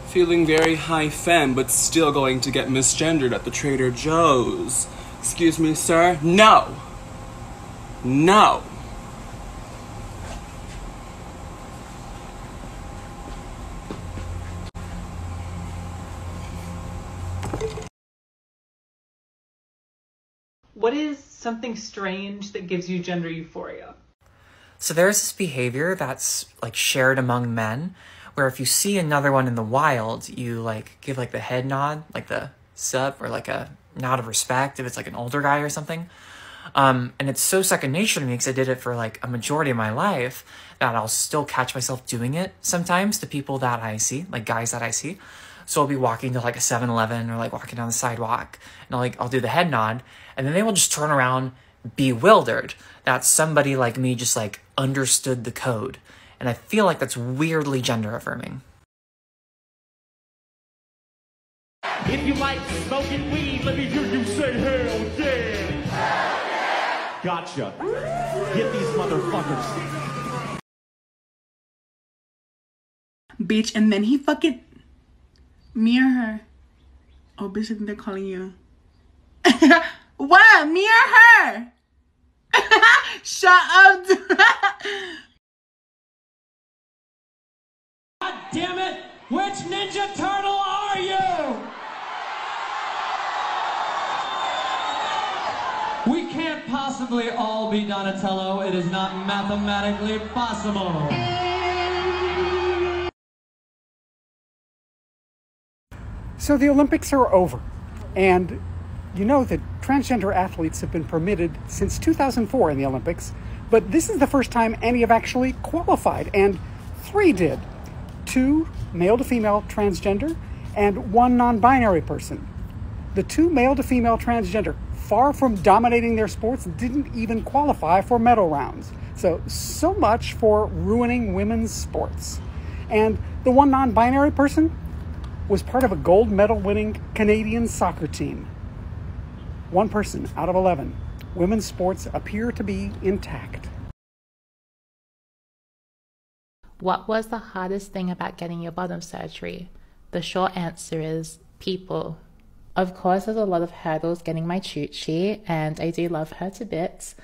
Feeling very high femme, but still going to get misgendered at the Trader Joe's. Excuse me, sir? No! No! What is something strange that gives you gender euphoria? So there's this behavior that's like shared among men, where if you see another one in the wild, you like give like the head nod, like the sup, or like a nod of respect if it's like an older guy or something. And it's so second nature to me because I did it for like a majority of my life that I'll still catch myself doing it sometimes to people that I see, like guys that I see. So I'll be walking to like a 7-Eleven or like walking down the sidewalk and I'll do the head nod and then they will just turn around bewildered that somebody like me just like understood the code. And I feel like that's weirdly gender affirming. If you like smoking weed, let me hear you say hell yeah. Hell yeah. Gotcha. Get these motherfuckers. Bitch, and then he fucking... Me or her? Oh, bitch, I think they're calling you. What? Me or her? Shut up. God damn it! Which Ninja Turtle are you? We can't possibly all be Donatello. It is not mathematically possible. So the Olympics are over, and you know that transgender athletes have been permitted since 2004 in the Olympics, but this is the first time any have actually qualified, and 3 did. 2 male to female transgender and 1 non-binary person. The 2 male to female transgender, far from dominating their sports, didn't even qualify for medal rounds. So much for ruining women's sports. And the 1 non-binary person was part of a gold medal winning Canadian soccer team. 1 person out of 11. Women's sports appear to be intact. What was the hardest thing about getting your bottom surgery? The short answer is people. Of course, there's a lot of hurdles getting my choochie, and I do love her to bits,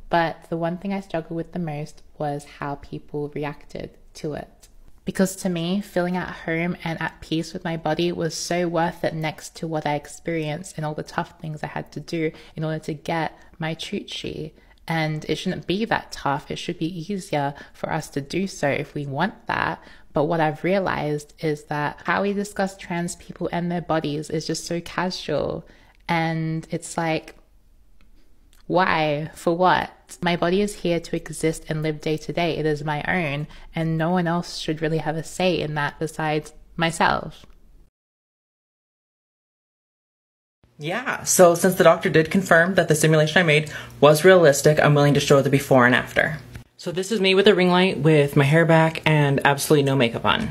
but the one thing I struggled with the most was how people reacted to it. Because to me, feeling at home and at peace with my body was so worth it next to what I experienced and all the tough things I had to do in order to get my choochie. And it shouldn't be that tough. It should be easier for us to do so if we want that. But what I've realized is that how we discuss trans people and their bodies is just so casual. And it's like, why? For what? My body is here to exist and live day to day. It is my own, and no one else should really have a say in that besides myself. Yeah, so since the doctor did confirm that the simulation I made was realistic, I'm willing to show the before and after. So this is me with a ring light, with my hair back, and absolutely no makeup on.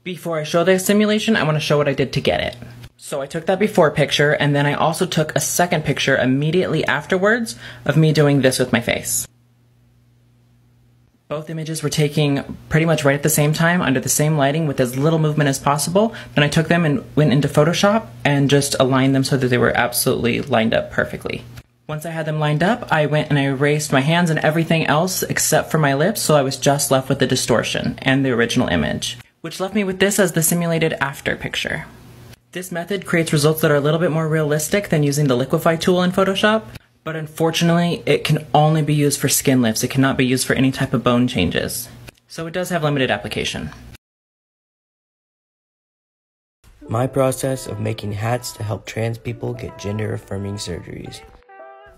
Before I show the simulation, I want to show what I did to get it. So I took that before picture, and then I also took a second picture immediately afterwards of me doing this with my face. Both images were taken pretty much right at the same time, under the same lighting, with as little movement as possible. Then I took them and went into Photoshop and just aligned them so that they were absolutely lined up perfectly. Once I had them lined up, I went and I erased my hands and everything else except for my lips, so I was just left with the distortion and the original image, which left me with this as the simulated after picture. This method creates results that are a little bit more realistic than using the liquify tool in Photoshop. But unfortunately, it can only be used for skin lifts. It cannot be used for any type of bone changes. So it does have limited application. My process of making hats to help trans people get gender-affirming surgeries.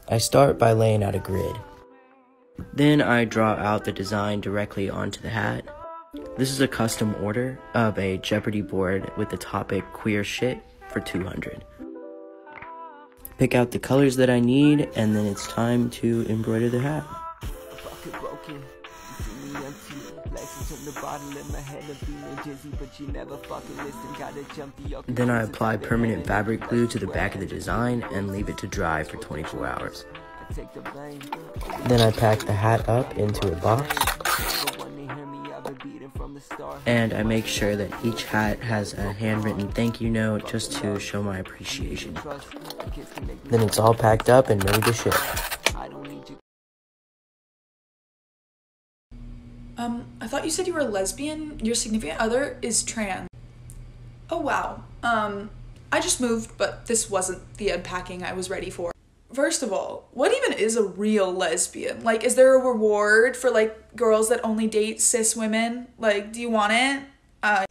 I start by laying out a grid. Then I draw out the design directly onto the hat. This is a custom order of a Jeopardy board with the topic queer shit for 200. Pick out the colors that I need, and then it's time to embroider the hat. Then I apply permanent fabric glue to the back of the design and leave it to dry for 24 hours. Then I pack the hat up into a box. And I make sure that each hat has a handwritten thank you note just to show my appreciation. Then it's all packed up and ready to ship. I thought you said you were a lesbian. Your significant other is trans. Oh wow. I just moved, but this wasn't the unpacking I was ready for. First of all, what even is a real lesbian? Like, is there a reward for, like, girls that only date cis women? Like, do you want it?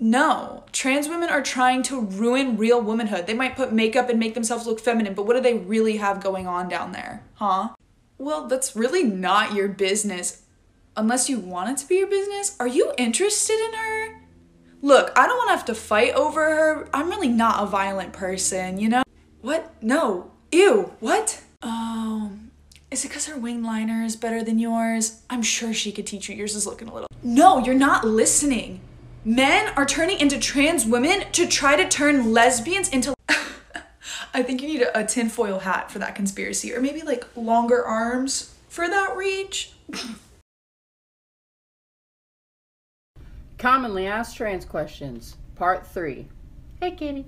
No. Trans women are trying to ruin real womanhood. They might put makeup and make themselves look feminine, but what do they really have going on down there? Huh? Well, that's really not your business. Unless you want it to be your business. Are you interested in her? Look, I don't want to have to fight over her. I'm really not a violent person, you know? What? No. Ew. What? Oh, is it because her wing liner is better than yours? I'm sure she could teach you. Yours is looking a little... No, you're not listening. Men are turning into trans women to try to turn lesbians into... I think you need a tinfoil hat for that conspiracy, or maybe like longer arms for that reach. Commonly asked trans questions, part 3. Hey, Katie.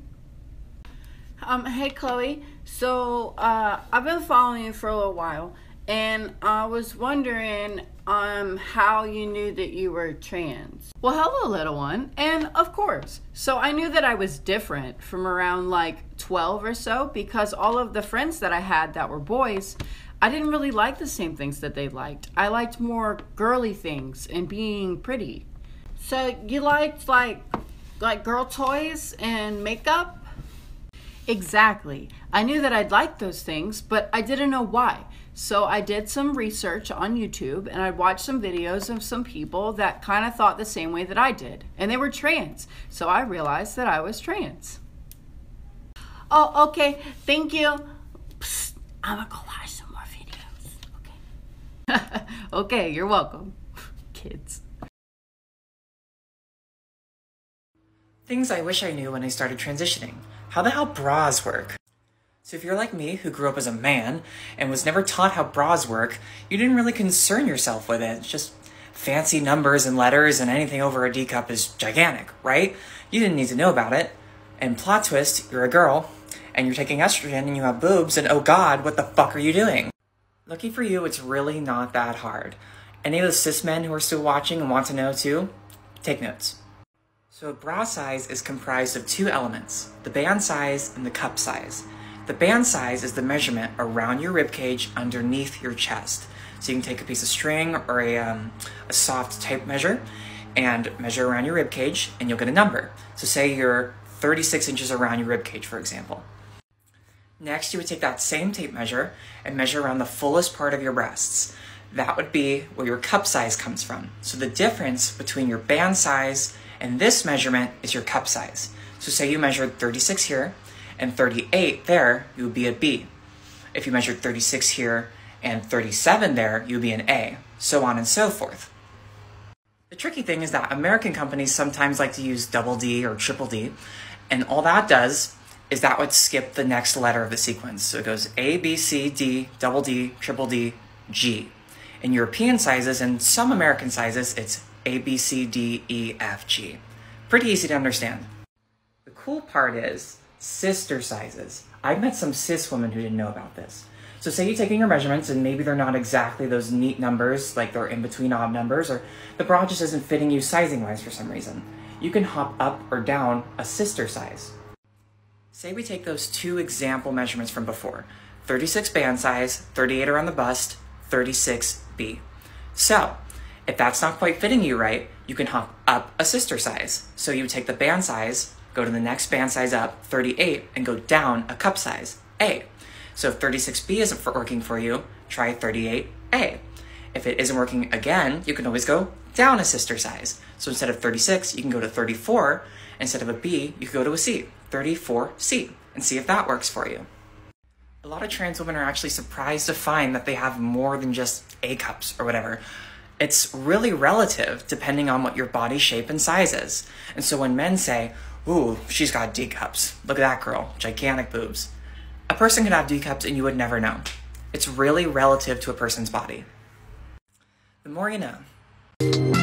Hey, Chloe. So, I've been following you for a little while, and I was wondering, how you knew that you were trans. Well, hello, little one. And of course. So I knew that I was different from around like 12 or so, because all of the friends that I had that were boys, I didn't really like the same things that they liked. I liked more girly things and being pretty. So you liked like girl toys and makeup? Exactly. I knew that I'd like those things, but I didn't know why. So I did some research on YouTube, and I watched some videos of some people that kind of thought the same way that I did, and they were trans. So I realized that I was trans. Oh, okay. Thank you. Psst, I'm gonna go watch some more videos. Okay. Okay, you're welcome, kids. Things I wish I knew when I started transitioning. How the hell bras work? So if you're like me, who grew up as a man and was never taught how bras work, you didn't really concern yourself with it. It's just fancy numbers and letters, and anything over a D cup is gigantic, right? You didn't need to know about it. And plot twist, you're a girl, and you're taking estrogen and you have boobs, and oh god, what the fuck are you doing? Lucky for you, it's really not that hard. Any of the cis men who are still watching and want to know too, take notes. So a bra size is comprised of two elements, the band size and the cup size. The band size is the measurement around your ribcage underneath your chest. So you can take a piece of string or a soft tape measure and measure around your ribcage, and you'll get a number. So say you're 36 inches around your ribcage, for example. Next, you would take that same tape measure and measure around the fullest part of your breasts. That would be where your cup size comes from. So the difference between your band size and this measurement is your cup size. So say you measured 36 here and 38 there, you would be a B. If you measured 36 here and 37 there, you would be an A, so on and so forth. The tricky thing is that American companies sometimes like to use double D or triple D, and all that does is that would skip the next letter of the sequence. So it goes A, B, C, D, double D, triple D, G. In European sizes and some American sizes, it's A, B, C, D, E, F, G. Pretty easy to understand. The cool part is sister sizes. I've met some cis women who didn't know about this. So say you're taking your measurements and maybe they're not exactly those neat numbers, like they're in between odd numbers, or the bra just isn't fitting you sizing wise for some reason. You can hop up or down a sister size. Say we take those two example measurements from before, 36 band size, 38 around the bust, 36B. So if that's not quite fitting you right, you can hop up a sister size. So you take the band size, go to the next band size up, 38, and go down a cup size, A. So if 36B isn't working for you, try 38A. If it isn't working again, you can always go down a sister size. So instead of 36, you can go to 34. Instead of a B, you can go to a C, 34C, and see if that works for you. A lot of trans women are actually surprised to find that they have more than just A cups or whatever. It's really relative depending on what your body shape and size is. And so when men say, ooh, she's got D cups, look at that girl, gigantic boobs. A person could have D cups and you would never know. It's really relative to a person's body. The more you know.